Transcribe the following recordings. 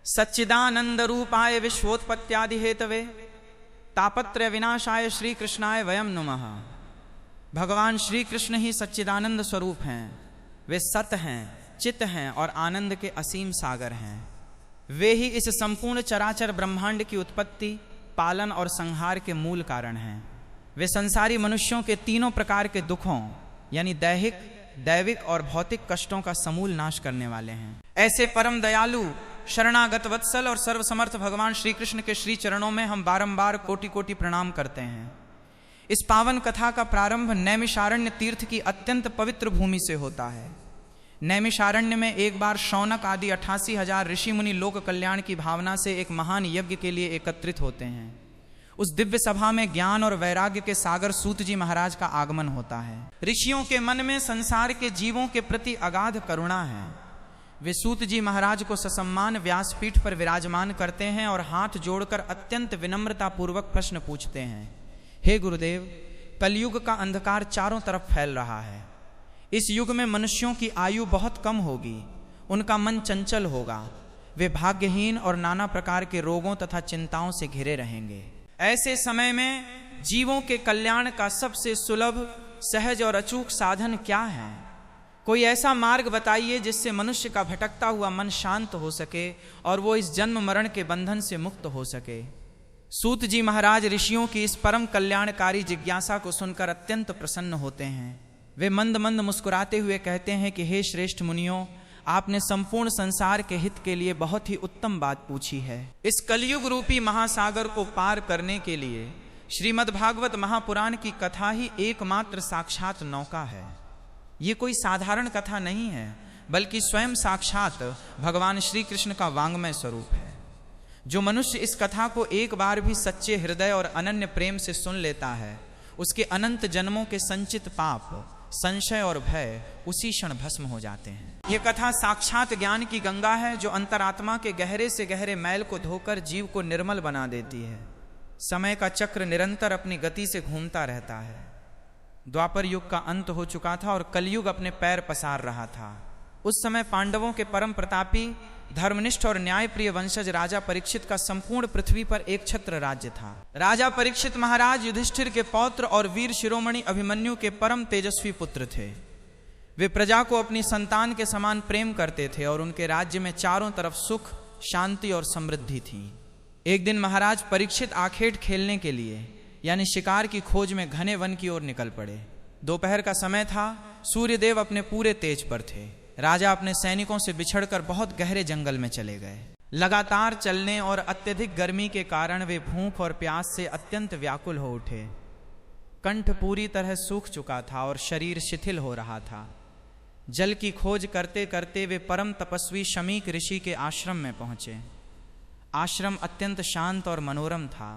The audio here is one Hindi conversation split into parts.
सच्चिदानंद रूपाय विश्वोत्पत्त्यादि हेतवे तापत्रय विनाशाय श्री कृष्णाय वयम नमः। भगवान श्री कृष्ण ही सच्चिदानंद स्वरूप हैं। वे सत हैं, चित हैं और आनंद के असीम सागर हैं। वे ही इस संपूर्ण चराचर ब्रह्मांड की उत्पत्ति, पालन और संहार के मूल कारण हैं। वे संसारी मनुष्यों के तीनों प्रकार के दुखों यानी दैहिक, दैविक और भौतिक कष्टों का समूल नाश करने वाले हैं। ऐसे परम दयालु, शरणागत वत्सल और सर्वसमर्थ भगवान श्री कृष्ण के श्री चरणों में हम बारंबार कोटि कोटि प्रणाम करते हैं। इस पावन कथा का प्रारंभ नैमिषारण्य तीर्थ की अत्यंत पवित्र भूमि से होता है। नैमिषारण्य में एक बार शौनक आदि 88,000 ऋषि मुनि लोक कल्याण की भावना से एक महान यज्ञ के लिए एकत्रित होते हैं। उस दिव्य सभा में ज्ञान और वैराग्य के सागर सूत जी महाराज का आगमन होता है। ऋषियों के मन में संसार के जीवों के प्रति अगाध करुणा है। वे सूत जी महाराज को ससम्मान व्यासपीठ पर विराजमान करते हैं और हाथ जोड़कर अत्यंत विनम्रता पूर्वक प्रश्न पूछते हैं। हे गुरुदेव, कलयुग का अंधकार चारों तरफ फैल रहा है। इस युग में मनुष्यों की आयु बहुत कम होगी, उनका मन चंचल होगा, वे भाग्यहीन और नाना प्रकार के रोगों तथा चिंताओं से घिरे रहेंगे। ऐसे समय में जीवों के कल्याण का सबसे सुलभ, सहज और अचूक साधन क्या है? कोई ऐसा मार्ग बताइए जिससे मनुष्य का भटकता हुआ मन शांत हो सके और वो इस जन्म मरण के बंधन से मुक्त हो सके। सूत जी महाराज ऋषियों की इस परम कल्याणकारी जिज्ञासा को सुनकर अत्यंत प्रसन्न होते हैं। वे मंद मंद मुस्कुराते हुए कहते हैं कि हे श्रेष्ठ मुनियों, आपने संपूर्ण संसार के हित के लिए बहुत ही उत्तम बात पूछी है। इस कलयुग रूपी महासागर को पार करने के लिए श्रीमद् भागवत महापुराण की कथा ही एकमात्र साक्षात नौका है। ये कोई साधारण कथा नहीं है, बल्कि स्वयं साक्षात भगवान श्री कृष्ण का वांग्मय स्वरूप है। जो मनुष्य इस कथा को एक बार भी सच्चे हृदय और अनन्य प्रेम से सुन लेता है, उसके अनंत जन्मों के संचित पाप, संशय और भय उसी क्षण भस्म हो जाते हैं। ये कथा साक्षात ज्ञान की गंगा है, जो अंतरात्मा के गहरे से गहरे मैल को धोकर जीव को निर्मल बना देती है। समय का चक्र निरंतर अपनी गति से घूमता रहता है। द्वापर युग का अंत हो चुका था और कलयुग अपने पैर पसार रहा था। उस समय पांडवों के परम प्रतापी, धर्मनिष्ठ और न्यायप्रिय वंशज राजा परीक्षित का संपूर्ण पृथ्वी पर एक छत्र राज्य था। राजा परीक्षित महाराज युधिष्ठिर के पौत्र और वीर शिरोमणि अभिमन्यु के परम तेजस्वी पुत्र थे। वे प्रजा को अपनी संतान के समान प्रेम करते थे और उनके राज्य में चारों तरफ सुख, शांति और समृद्धि थी। एक दिन महाराज परीक्षित आखेट खेलने के लिए यानी शिकार की खोज में घने वन की ओर निकल पड़े। दोपहर का समय था, सूर्यदेव अपने पूरे तेज पर थे। राजा अपने सैनिकों से बिछड़कर बहुत गहरे जंगल में चले गए। लगातार चलने और अत्यधिक गर्मी के कारण वे भूख और प्यास से अत्यंत व्याकुल हो उठे। कंठ पूरी तरह सूख चुका था और शरीर शिथिल हो रहा था। जल की खोज करते करते वे परम तपस्वी शमीक ऋषि के आश्रम में पहुंचे। आश्रम अत्यंत शांत और मनोरम था।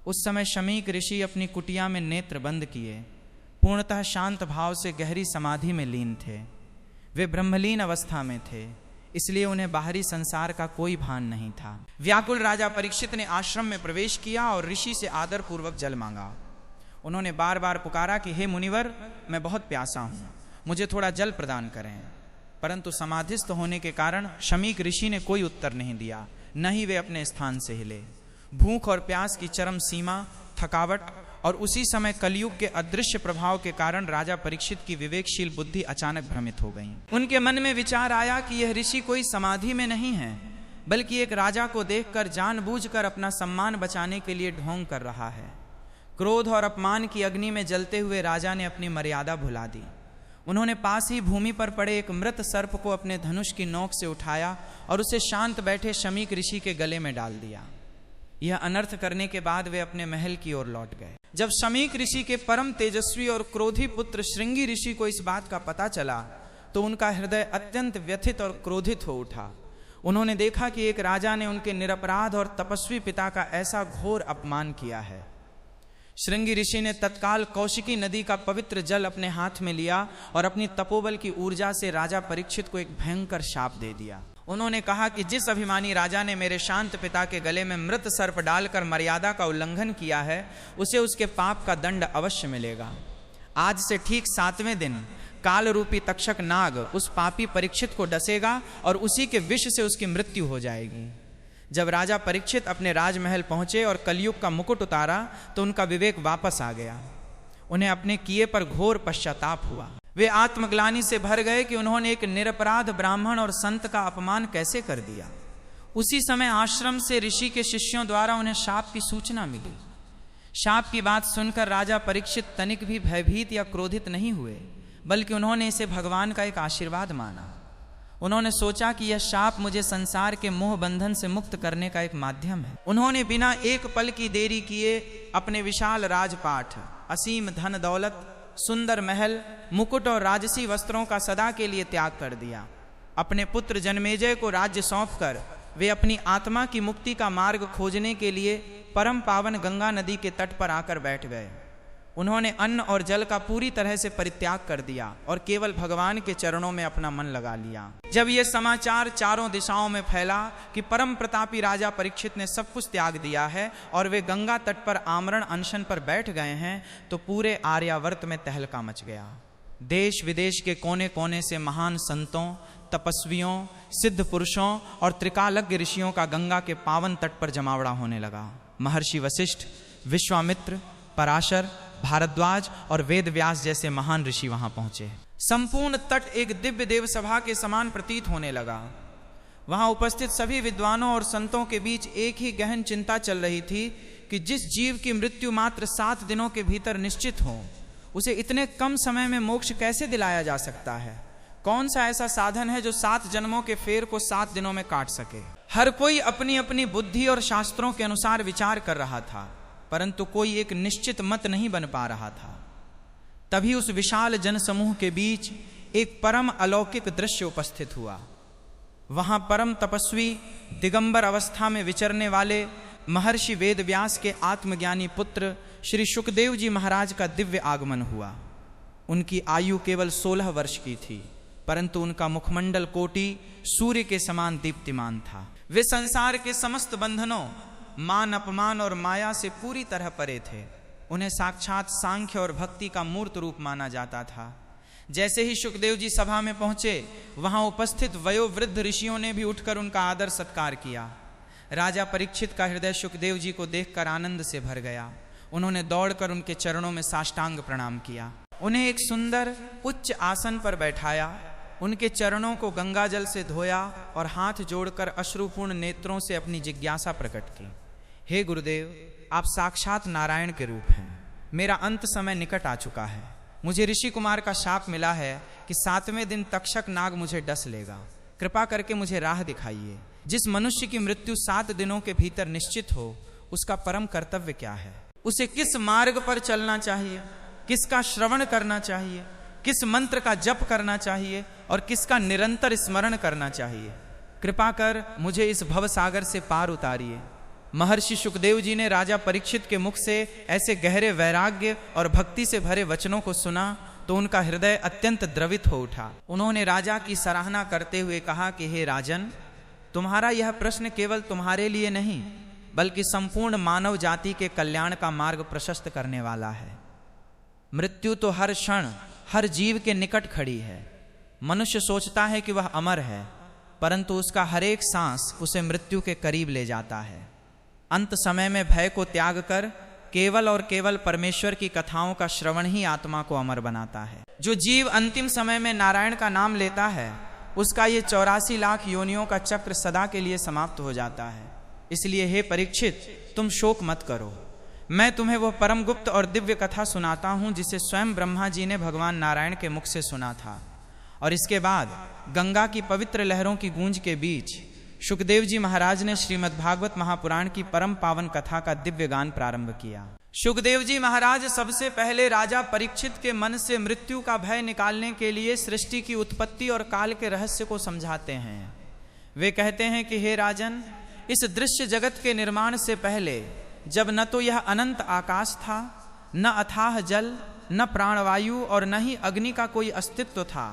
उस समय शमीक ऋषि अपनी कुटिया में नेत्र बंद किए पूर्णतः शांत भाव से गहरी समाधि में लीन थे। वे ब्रह्मलीन अवस्था में थे, इसलिए उन्हें बाहरी संसार का कोई भान नहीं था। व्याकुल राजा परीक्षित ने आश्रम में प्रवेश किया और ऋषि से आदर पूर्वक जल मांगा। उन्होंने बार बार पुकारा कि हे मुनिवर, मैं बहुत प्यासा हूँ, मुझे थोड़ा जल प्रदान करें। परंतु समाधिस्थ होने के कारण शमीक ऋषि ने कोई उत्तर नहीं दिया, न ही वे अपने स्थान से हिले। भूख और प्यास की चरम सीमा, थकावट और उसी समय कलयुग के अदृश्य प्रभाव के कारण राजा परीक्षित की विवेकशील बुद्धि अचानक भ्रमित हो गई। उनके मन में विचार आया कि यह ऋषि कोई समाधि में नहीं है, बल्कि एक राजा को देखकर जानबूझकर अपना सम्मान बचाने के लिए ढोंग कर रहा है। क्रोध और अपमान की अग्नि में जलते हुए राजा ने अपनी मर्यादा भुला दी। उन्होंने पास ही भूमि पर पड़े एक मृत सर्प को अपने धनुष की नोक से उठाया और उसे शांत बैठे शमीक ऋषि के गले में डाल दिया। यह अनर्थ करने के बाद वे अपने महल की ओर लौट गए। जब शमीक ऋषि के परम तेजस्वी और क्रोधी पुत्र श्रृंगी ऋषि को इस बात का पता चला तो उनका हृदय अत्यंत व्यथित और क्रोधित हो उठा। उन्होंने देखा कि एक राजा ने उनके निरपराध और तपस्वी पिता का ऐसा घोर अपमान किया है। श्रृंगी ऋषि ने तत्काल कौशिकी नदी का पवित्र जल अपने हाथ में लिया और अपनी तपोबल की ऊर्जा से राजा परीक्षित को एक भयंकर शाप दे दिया। उन्होंने कहा कि जिस अभिमानी राजा ने मेरे शांत पिता के गले में मृत सर्प डालकर मर्यादा का उल्लंघन किया है, उसे उसके पाप का दंड अवश्य मिलेगा। आज से ठीक 7वें दिन काल रूपी तक्षक नाग उस पापी परीक्षित को डसेगा और उसी के विष से उसकी मृत्यु हो जाएगी। जब राजा परीक्षित अपने राजमहल पहुंचे और कलयुग का मुकुट उतारा तो उनका विवेक वापस आ गया। उन्हें अपने किए पर घोर पश्चाताप हुआ। वे आत्मग्लानि से भर गए कि उन्होंने एक निरपराध ब्राह्मण और संत का अपमान कैसे कर दिया। उसी समय आश्रम से ऋषि के शिष्यों द्वारा उन्हें शाप की सूचना मिली। शाप की बात सुनकर राजा परीक्षित तनिक भी भयभीत या क्रोधित नहीं हुए, बल्कि उन्होंने इसे भगवान का एक आशीर्वाद माना। उन्होंने सोचा कि यह शाप मुझे संसार के मोह बंधन से मुक्त करने का एक माध्यम है। उन्होंने बिना एक पल की देरी किए अपने विशाल राजपाठ, असीम धन दौलत, सुंदर महल, मुकुट और राजसी वस्त्रों का सदा के लिए त्याग कर दिया। अपने पुत्र जन्मेजय को राज्य सौंपकर वे अपनी आत्मा की मुक्ति का मार्ग खोजने के लिए परम पावन गंगा नदी के तट पर आकर बैठ गए। उन्होंने अन्न और जल का पूरी तरह से परित्याग कर दिया और केवल भगवान के चरणों में अपना मन लगा लिया। जब यह समाचार चारों दिशाओं में फैला कि परम प्रतापी राजा परीक्षित ने सब कुछ त्याग दिया है और वे गंगा तट पर आमरण अनशन पर बैठ गए हैं, तो पूरे आर्यावर्त में तहलका मच गया। देश विदेश के कोने कोने से महान संतों, तपस्वियों, सिद्ध पुरुषों और त्रिकालज्ञ ऋषियों का गंगा के पावन तट पर जमावड़ा होने लगा। महर्षि वशिष्ठ, विश्वामित्र, पराशर, भारद्वाज और वेद व्यास जैसे महान ऋषि वहां पहुंचे। संपूर्ण तट एक दिव्य देव सभा के समान प्रतीत होने लगा। वहां उपस्थित सभी विद्वानों और संतों के बीच एक ही गहन चिंता चल रही थी कि जिस जीव की मृत्यु मात्र 7 दिनों के भीतर निश्चित हो, उसे इतने कम समय में मोक्ष कैसे दिलाया जा सकता है। कौन सा ऐसा साधन है जो 7 जन्मों के फेर को 7 दिनों में काट सके। हर कोई अपनी अपनी बुद्धि और शास्त्रों के अनुसार विचार कर रहा था, परंतु कोई एक निश्चित मत नहीं बन पा रहा था। तभी उस विशाल जनसमूह के बीच एक परम अलौकिक दृश्य उपस्थित हुआ। वहां परम तपस्वी, दिगंबर अवस्था में विचरने वाले महर्षि वेद व्यास के आत्मज्ञानी पुत्र श्री सुखदेव जी महाराज का दिव्य आगमन हुआ। उनकी आयु केवल 16 वर्ष की थी, परंतु उनका मुखमंडल कोटि सूर्य के समान दीप्तिमान था। वे संसार के समस्त बंधनों, मान अपमान और माया से पूरी तरह परे थे। उन्हें साक्षात सांख्य और भक्ति का मूर्त रूप माना जाता था। जैसे ही सुखदेव जी सभा में पहुंचे, वहां उपस्थित वयोवृद्ध ऋषियों ने भी उठकर उनका आदर सत्कार किया। राजा परीक्षित का हृदय सुखदेव जी को देखकर आनंद से भर गया। उन्होंने दौड़कर उनके चरणों में साष्टांग प्रणाम किया। उन्हें एक सुंदर उच्च आसन पर बैठाया, उनके चरणों को गंगाजल से धोया और हाथ जोड़कर अश्रुपूर्ण नेत्रों से अपनी जिज्ञासा प्रकट की। हे गुरुदेव, आप साक्षात नारायण के रूप हैं। मेरा अंत समय निकट आ चुका है। मुझे ऋषि कुमार का शाप मिला है कि 7वें दिन तक्षक नाग मुझे डस लेगा। कृपा करके मुझे राह दिखाइए। जिस मनुष्य की मृत्यु 7 दिनों के भीतर निश्चित हो, उसका परम कर्तव्य क्या है? उसे किस मार्ग पर चलना चाहिए, किसका श्रवण करना चाहिए, किस मंत्र का जप करना चाहिए और किसका निरंतर स्मरण करना चाहिए? कृपा कर मुझे इस भवसागर से पार उतारिए। महर्षि सुखदेव जी ने राजा परीक्षित के मुख से ऐसे गहरे वैराग्य और भक्ति से भरे वचनों को सुना तो उनका हृदय अत्यंत द्रवित हो उठा। उन्होंने राजा की सराहना करते हुए कहा कि हे राजन, तुम्हारा यह प्रश्न केवल तुम्हारे लिए नहीं, बल्कि संपूर्ण मानव जाति के कल्याण का मार्ग प्रशस्त करने वाला है। मृत्यु तो हर क्षण हर जीव के निकट खड़ी है। मनुष्य सोचता है कि वह अमर है, परंतु उसका हर एक सांस उसे मृत्यु के करीब ले जाता है। अंत समय में भय को त्याग कर केवल और केवल परमेश्वर की कथाओं का श्रवण ही आत्मा को अमर बनाता है। जो जीव अंतिम समय में नारायण का नाम लेता है, उसका ये 84 लाख योनियों का चक्र सदा के लिए समाप्त हो जाता है। इसलिए हे परीक्षित, तुम शोक मत करो। मैं तुम्हें वह परम गुप्त और दिव्य कथा सुनाता हूँ जिसे स्वयं ब्रह्मा जी ने भगवान नारायण के मुख से सुना था। और इसके बाद गंगा की पवित्र लहरों की गूंज के बीच सुखदेव जी महाराज ने श्रीमद् भागवत महापुराण की परम पावन कथा का दिव्य गान प्रारंभ किया। सुखदेव जी महाराज सबसे पहले राजा परीक्षित के मन से मृत्यु का भय निकालने के लिए सृष्टि की उत्पत्ति और काल के रहस्य को समझाते हैं। वे कहते हैं कि हे राजन, इस दृश्य जगत के निर्माण से पहले जब न तो यह अनंत आकाश था, न अथाह जल, न प्राणवायु और न ही अग्नि का कोई अस्तित्व था,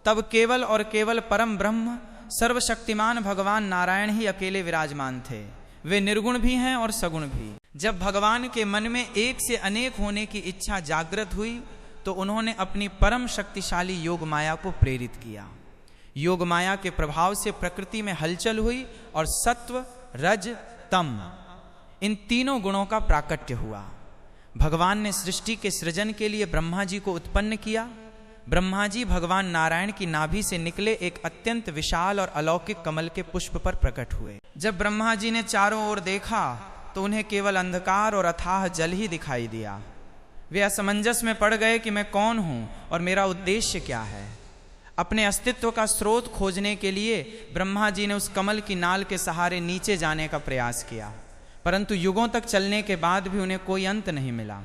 तब केवल और केवल परम ब्रह्म सर्वशक्तिमान भगवान नारायण ही अकेले विराजमान थे। वे निर्गुण भी हैं और सगुण भी। जब भगवान के मन में एक से अनेक होने की इच्छा जागृत हुई, तो उन्होंने अपनी परम शक्तिशाली योग माया को प्रेरित किया। योग माया के प्रभाव से प्रकृति में हलचल हुई और सत्व, रज, तम इन तीनों गुणों का प्राकट्य हुआ। भगवान ने सृष्टि के सृजन के लिए ब्रह्मा जी को उत्पन्न किया। ब्रह्मा जी भगवान नारायण की नाभि से निकले एक अत्यंत विशाल और अलौकिक कमल के पुष्प पर प्रकट हुए। जब ब्रह्मा जी ने चारों ओर देखा तो उन्हें केवल अंधकार और अथाह जल ही दिखाई दिया। वे असमंजस में पड़ गए कि मैं कौन हूं और मेरा उद्देश्य क्या है। अपने अस्तित्व का स्रोत खोजने के लिए ब्रह्मा जी ने उस कमल की नाल के सहारे नीचे जाने का प्रयास किया, परंतु युगों तक चलने के बाद भी उन्हें कोई अंत नहीं मिला।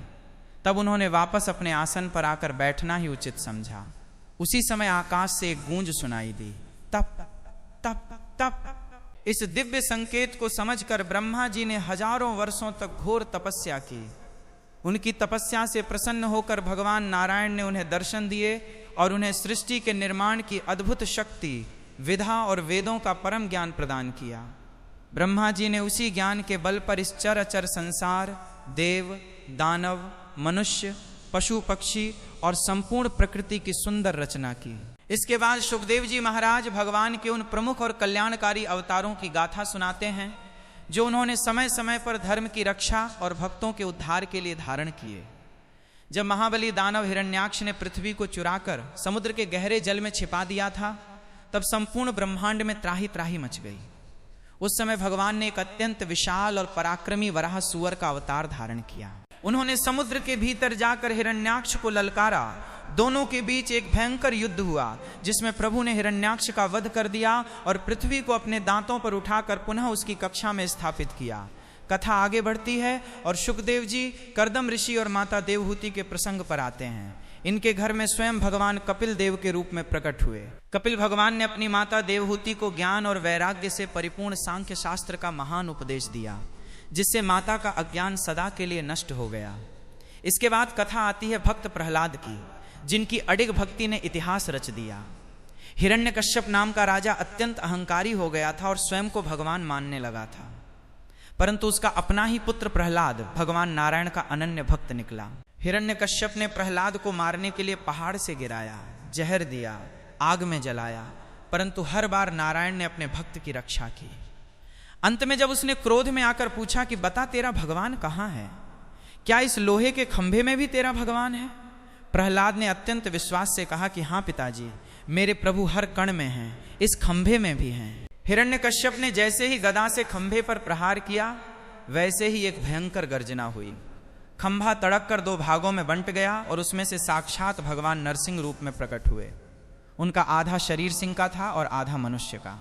तब उन्होंने वापस अपने आसन पर आकर बैठना ही उचित समझा। उसी समय आकाश से एक गूंज सुनाई दी, तप तप तप। इस दिव्य संकेत को समझकर ब्रह्मा जी ने हजारों वर्षों तक घोर तपस्या की। उनकी तपस्या से प्रसन्न होकर भगवान नारायण ने उन्हें दर्शन दिए और उन्हें सृष्टि के निर्माण की अद्भुत शक्ति, विधा और वेदों का परम ज्ञान प्रदान किया। ब्रह्मा जी ने उसी ज्ञान के बल पर इस चर अचर संसार, देव, दानव, मनुष्य, पशु पक्षी और संपूर्ण प्रकृति की सुंदर रचना की। इसके बाद सुखदेव जी महाराज भगवान के उन प्रमुख और कल्याणकारी अवतारों की गाथा सुनाते हैं जो उन्होंने समय समय पर धर्म की रक्षा और भक्तों के उद्धार के लिए धारण किए। जब महाबली दानव हिरण्याक्ष ने पृथ्वी को चुराकर समुद्र के गहरे जल में छिपा दिया था, तब संपूर्ण ब्रह्मांड में त्राही त्राही मच गई। उस समय भगवान ने एक अत्यंत विशाल और पराक्रमी वराह सुअर का अवतार धारण किया। उन्होंने समुद्र के भीतर जाकर हिरण्याक्ष को ललकारा। दोनों के बीच एक भयंकर युद्ध हुआ जिसमें प्रभु ने हिरण्याक्ष का वध कर दिया और पृथ्वी को अपने दांतों पर उठाकर पुनः उसकी कक्षा में स्थापित किया। कथा आगे बढ़ती है और सुखदेव जी कर्दम ऋषि और माता देवहूति के प्रसंग पर आते हैं। इनके घर में स्वयं भगवान कपिल देव के रूप में प्रकट हुए। कपिल भगवान ने अपनी माता देवहूति को ज्ञान और वैराग्य से परिपूर्ण सांख्य शास्त्र का महान उपदेश दिया, जिससे माता का अज्ञान सदा के लिए नष्ट हो गया। इसके बाद कथा आती है भक्त प्रहलाद की, जिनकी अडिग भक्ति ने इतिहास रच दिया। हिरण्यकश्यप नाम का राजा अत्यंत अहंकारी हो गया था और स्वयं को भगवान मानने लगा था, परंतु उसका अपना ही पुत्र प्रहलाद भगवान नारायण का अनन्य भक्त निकला। हिरण्यकश्यप ने प्रहलाद को मारने के लिए पहाड़ से गिराया, जहर दिया, आग में जलाया, परंतु हर बार नारायण ने अपने भक्त की रक्षा की। अंत में जब उसने क्रोध में आकर पूछा कि बता तेरा भगवान कहाँ है, क्या इस लोहे के खंभे में भी तेरा भगवान है? प्रहलाद ने अत्यंत विश्वास से कहा कि हाँ पिताजी, मेरे प्रभु हर कण में हैं, इस खंभे में भी हैं। हिरण्यकश्यप ने जैसे ही गदा से खंभे पर प्रहार किया, वैसे ही एक भयंकर गर्जना हुई। खंभा तड़क कर दो भागों में बंट गया और उसमें से साक्षात भगवान नरसिंह रूप में प्रकट हुए। उनका आधा शरीर सिंह का था और आधा मनुष्य का।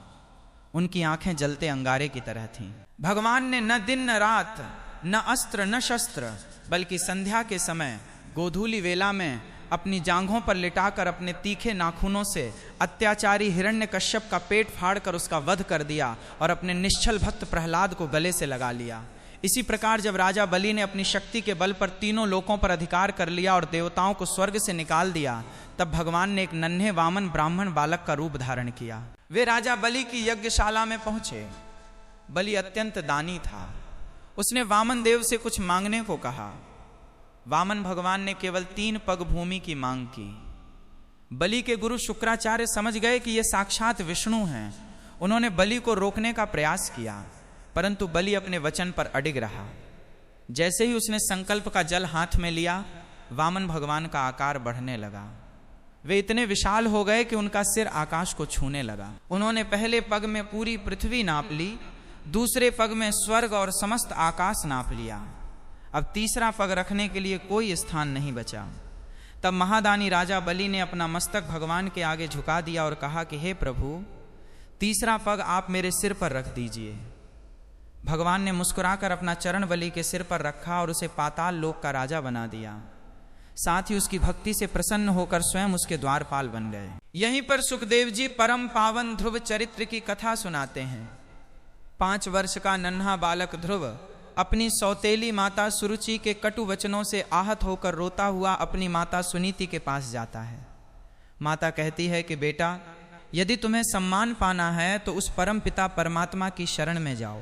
उनकी आंखें जलते अंगारे की तरह थीं। भगवान ने न दिन न रात, न अस्त्र न शस्त्र, बल्कि संध्या के समय गोधूली वेला में अपनी जांघों पर लिटाकर अपने तीखे नाखूनों से अत्याचारी हिरण्यकश्यप का पेट फाड़कर उसका वध कर दिया और अपने निश्चल भक्त प्रहलाद को गले से लगा लिया। इसी प्रकार जब राजा बलि ने अपनी शक्ति के बल पर तीनों लोकों पर अधिकार कर लिया और देवताओं को स्वर्ग से निकाल दिया, तब भगवान ने एक नन्हे वामन ब्राह्मण बालक का रूप धारण किया। वे राजा बलि की यज्ञशाला में पहुंचे। बलि अत्यंत दानी था। उसने वामन देव से कुछ मांगने को कहा। वामन भगवान ने केवल 3 पग भूमि की मांग की। बलि के गुरु शुक्राचार्य समझ गए कि ये साक्षात विष्णु हैं। उन्होंने बलि को रोकने का प्रयास किया, परंतु बलि अपने वचन पर अडिग रहा। जैसे ही उसने संकल्प का जल हाथ में लिया, वामन भगवान का आकार बढ़ने लगा। वे इतने विशाल हो गए कि उनका सिर आकाश को छूने लगा। उन्होंने पहले पग में पूरी पृथ्वी नाप ली, दूसरे पग में स्वर्ग और समस्त आकाश नाप लिया। अब तीसरा पग रखने के लिए कोई स्थान नहीं बचा। तब महादानी राजा बलि ने अपना मस्तक भगवान के आगे झुका दिया और कहा कि हे प्रभु, तीसरा पग आप मेरे सिर पर रख दीजिए। भगवान ने मुस्कुराकर अपना चरण बलि के सिर पर रखा और उसे पाताल लोक का राजा बना दिया। साथ ही उसकी भक्ति से प्रसन्न होकर स्वयं उसके द्वारपाल बन गए। यहीं पर सुखदेव जी परम पावन ध्रुव चरित्र की कथा सुनाते हैं। 5 वर्ष का नन्हा बालक ध्रुव अपनी सौतेली माता सुरुचि के कटु वचनों से आहत होकर रोता हुआ अपनी माता सुनीति के पास जाता है। माता कहती है कि बेटा, यदि तुम्हें सम्मान पाना है तो उस परम पिता परमात्मा की शरण में जाओ।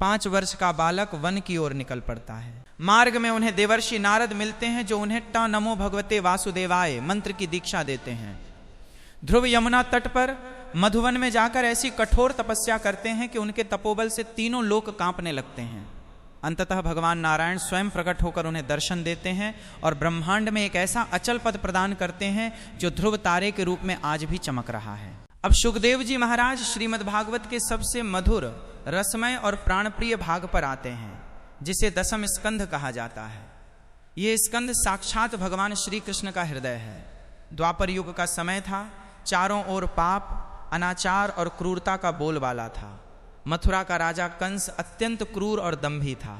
5 वर्ष का बालक वन की ओर निकल पड़ता है। मार्ग में उन्हें देवर्षि नारद मिलते हैं, जो उन्हें ट नमो भगवते वासुदेवाय मंत्र की दीक्षा देते हैं। ध्रुव यमुना तट पर मधुवन में जाकर ऐसी कठोर तपस्या करते हैं कि उनके तपोबल से तीनों लोक कांपने लगते हैं। अंततः भगवान नारायण स्वयं प्रकट होकर उन्हें दर्शन देते हैं और ब्रह्मांड में एक ऐसा अचल पद प्रदान करते हैं जो ध्रुव तारे के रूप में आज भी चमक रहा है। अब सुखदेव जी महाराज श्रीमद् भागवत के सबसे मधुर, रसमय और प्राणप्रिय भाग पर आते हैं, जिसे दसम स्कंध कहा जाता है। ये स्कंध साक्षात भगवान श्री कृष्ण का हृदय है। द्वापर युग का समय था। चारों ओर पाप, अनाचार और क्रूरता का बोलबाला था। मथुरा का राजा कंस अत्यंत क्रूर और दंभी था।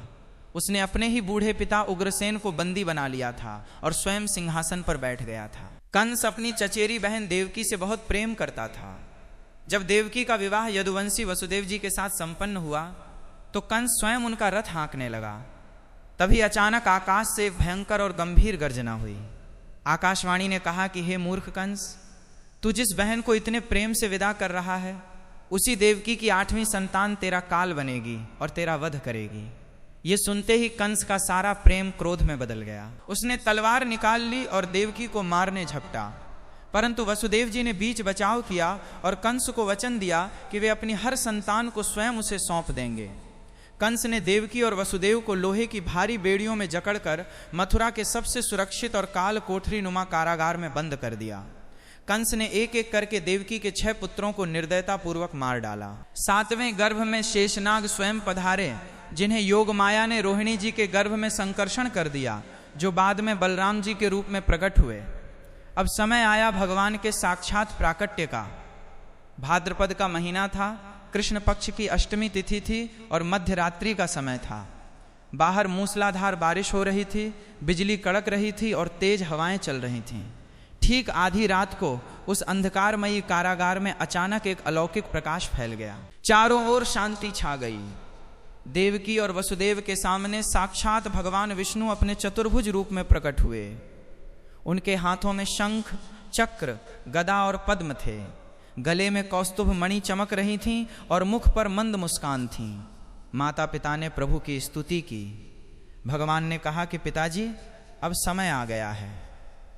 उसने अपने ही बूढ़े पिता उग्रसेन को बंदी बना लिया था और स्वयं सिंहासन पर बैठ गया था। कंस अपनी चचेरी बहन देवकी से बहुत प्रेम करता था। जब देवकी का विवाह यदुवंशी वसुदेव जी के साथ संपन्न हुआ तो कंस स्वयं उनका रथ हाँकने लगा। तभी अचानक आकाश से भयंकर और गंभीर गर्जना हुई। आकाशवाणी ने कहा कि हे मूर्ख कंस, तू जिस बहन को इतने प्रेम से विदा कर रहा है, उसी देवकी की 8वीं संतान तेरा काल बनेगी और तेरा वध करेगी। ये सुनते ही कंस का सारा प्रेम क्रोध में बदल गया। उसने तलवार निकाल ली और देवकी को मारने झपटा, परंतु वसुदेव जी ने बीच बचाव किया और कंस को वचन दिया कि वे अपनी हर संतान को स्वयं उसे सौंप देंगे। कंस ने देवकी और वसुदेव को लोहे की भारी बेड़ियों में जकड़कर मथुरा के सबसे सुरक्षित और काल कोठरी नुमा कारागार में बंद कर दिया। कंस ने एक एक करके देवकी के 6 पुत्रों को निर्दयता पूर्वक मार डाला। 7वें गर्भ में शेषनाग स्वयं पधारे, जिन्हें योग माया ने रोहिणी जी के गर्भ में संकर्षण कर दिया, जो बाद में बलराम जी के रूप में प्रकट हुए। अब समय आया भगवान के साक्षात प्राकट्य का। भाद्रपद का महीना था, कृष्ण पक्ष की अष्टमी तिथि थी और मध्य रात्रि का समय था। बाहर मूसलाधार बारिश हो रही थी, बिजली कड़क रही थी और तेज हवाएं चल रही थीं। ठीक आधी रात को उस अंधकारमयी कारागार में अचानक एक अलौकिक प्रकाश फैल गया। चारों ओर शांति छा गई। देवकी और वसुदेव के सामने साक्षात भगवान विष्णु अपने चतुर्भुज रूप में प्रकट हुए। उनके हाथों में शंख, चक्र, गदा और पद्म थे। गले में कौस्तुभ मणि चमक रही थीं और मुख पर मंद मुस्कान थी। माता पिता ने प्रभु की स्तुति की। भगवान ने कहा कि पिताजी, अब समय आ गया है।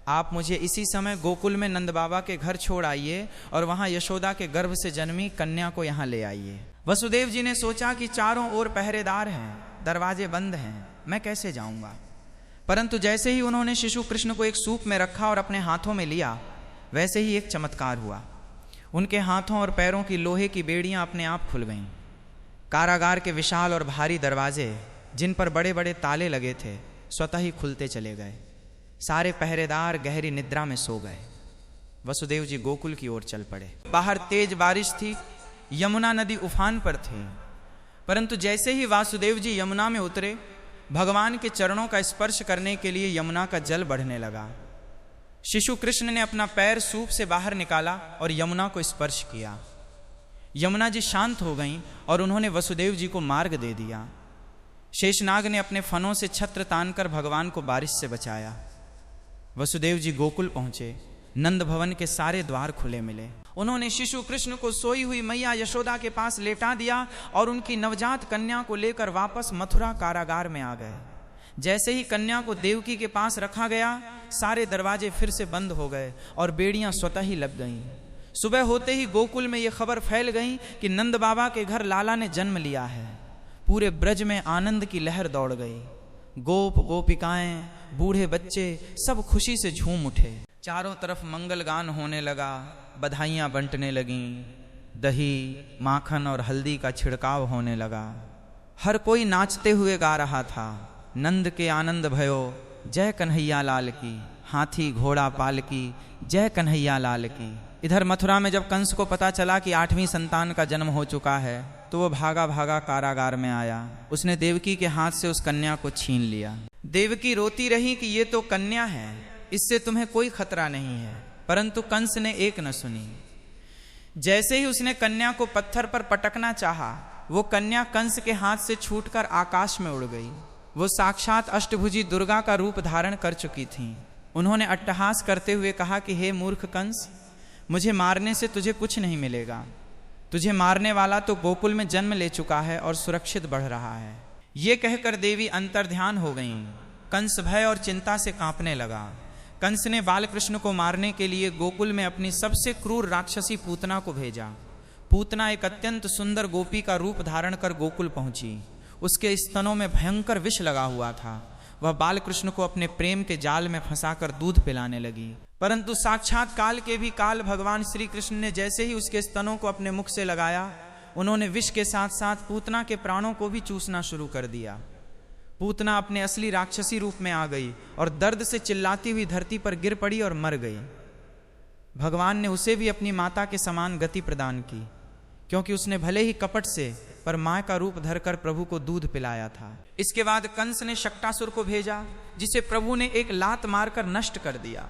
आप मुझे इसी समय गोकुल में नंद बाबा के घर छोड़ आइए और वहां यशोदा के गर्भ से जन्मी कन्या को यहाँ ले आइए। वसुदेव जी ने सोचा कि चारों ओर पहरेदार हैं, दरवाजे बंद हैं, मैं कैसे जाऊंगा। परंतु जैसे ही उन्होंने शिशु कृष्ण को एक सूप में रखा और अपने हाथों में लिया, वैसे ही एक चमत्कार हुआ। उनके हाथों और पैरों की लोहे की बेड़ियां अपने आप खुल गईं। कारागार के विशाल और भारी दरवाजे, जिन पर बड़े बड़े ताले लगे थे, स्वतः ही खुलते चले गए। सारे पहरेदार गहरी निद्रा में सो गए। वसुदेव जी गोकुल की ओर चल पड़े। बाहर तेज बारिश थी, यमुना नदी उफान पर थी। परंतु जैसे ही वासुदेव जी यमुना में उतरे, भगवान के चरणों का स्पर्श करने के लिए यमुना का जल बढ़ने लगा। शिशु कृष्ण ने अपना पैर सूप से बाहर निकाला और यमुना को स्पर्श किया। यमुना जी शांत हो गईं और उन्होंने वसुदेव जी को मार्ग दे दिया। शेषनाग ने अपने फनों से छत्र तानकर भगवान को बारिश से बचाया। वसुदेव जी गोकुल पहुंचे। नंद भवन के सारे द्वार खुले मिले। उन्होंने शिशु कृष्ण को सोई हुई मैया यशोदा के पास लेटा दिया और उनकी नवजात कन्या को लेकर वापस मथुरा कारागार में आ गए। जैसे ही कन्या को देवकी के पास रखा गया, सारे दरवाजे फिर से बंद हो गए और बेड़ियां स्वतः ही लग गईं। सुबह होते ही गोकुल में यह खबर फैल गई कि नंद बाबा के घर लाला ने जन्म लिया है। पूरे ब्रज में आनंद की लहर दौड़ गई। गोप गोपिकाएं, बूढ़े बच्चे सब खुशी से झूम उठे। चारों तरफ मंगल गान होने लगा, बधाइयाँ बंटने लगीं, दही, माखन और हल्दी का छिड़काव होने लगा। हर कोई नाचते हुए गा रहा था, नंद के आनंद भयो जय कन्हैया लाल की, हाथी घोड़ा पालकी जय कन्हैया लाल की। इधर मथुरा में जब कंस को पता चला कि 8वीं संतान का जन्म हो चुका है, तो वो भागा भागा कारागार में आया। उसने देवकी के हाथ से उस कन्या को छीन लिया। देवकी रोती रही कि ये तो कन्या है, इससे तुम्हें कोई खतरा नहीं है। परंतु कंस ने एक न सुनी। जैसे ही उसने कन्या को पत्थर पर पटकना चाहा, वो कन्या कंस के हाथ से छूटकर आकाश में उड़ गई। वो साक्षात अष्टभुजी दुर्गा का रूप धारण कर चुकी थीं। उन्होंने अट्टहास करते हुए कहा कि हे मूर्ख कंस, मुझे मारने से तुझे कुछ नहीं मिलेगा। तुझे मारने वाला तो गोकुल में जन्म ले चुका है और सुरक्षित बढ़ रहा है। ये कहकर देवी अंतर्ध्यान हो गईं। कंस भय और चिंता से कांपने लगा। कंस ने बालकृष्ण को मारने के लिए गोकुल में अपनी सबसे क्रूर राक्षसी पूतना को भेजा। पूतना एक अत्यंत सुंदर गोपी का रूप धारण कर गोकुल पहुंची। उसके स्तनों में भयंकर विष लगा हुआ था। वह बालकृष्ण को अपने प्रेम के जाल में फंसाकर दूध पिलाने लगी। परंतु साक्षात काल के भी काल भगवान श्री कृष्ण ने जैसे ही उसके स्तनों को अपने मुख से लगाया, उन्होंने विष के साथ साथ पूतना के प्राणों को भी चूसना शुरू कर दिया। पूतना अपने असली राक्षसी रूप में आ गई और दर्द से चिल्लाती हुई धरती पर गिर पड़ी और मर गई। भगवान ने उसे भी अपनी माता के समान गति प्रदान की, क्योंकि उसने भले ही कपट से पर मां का रूप धरकर प्रभु को दूध पिलाया था। इसके बाद कंस ने शक्टासुर को भेजा, जिसे प्रभु ने एक लात मारकर नष्ट कर दिया।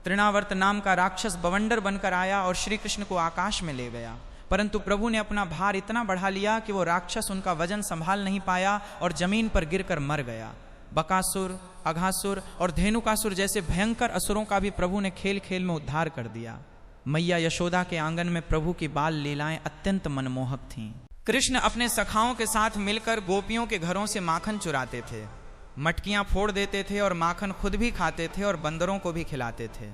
तृणावर्त नाम का राक्षस बवंडर बनकर आया और श्री कृष्ण को आकाश में ले गया, परंतु प्रभु ने अपना भार इतना बढ़ा लिया कि वो राक्षस उनका वजन संभाल नहीं पाया और जमीन पर गिरकर मर गया। बकासुर, अघासुर और धेनुकासुर जैसे भयंकर असुरों का भी प्रभु ने खेल खेल में उद्धार कर दिया। मैया यशोदा के आंगन में प्रभु की बाल लीलाएं अत्यंत मनमोहक थीं। कृष्ण अपने सखाओं के साथ मिलकर गोपियों के घरों से माखन चुराते थे, मटकियां फोड़ देते थे और माखन खुद भी खाते थे और बंदरों को भी खिलाते थे।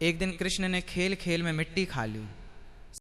एक दिन कृष्ण ने खेल खेल में मिट्टी खा ली।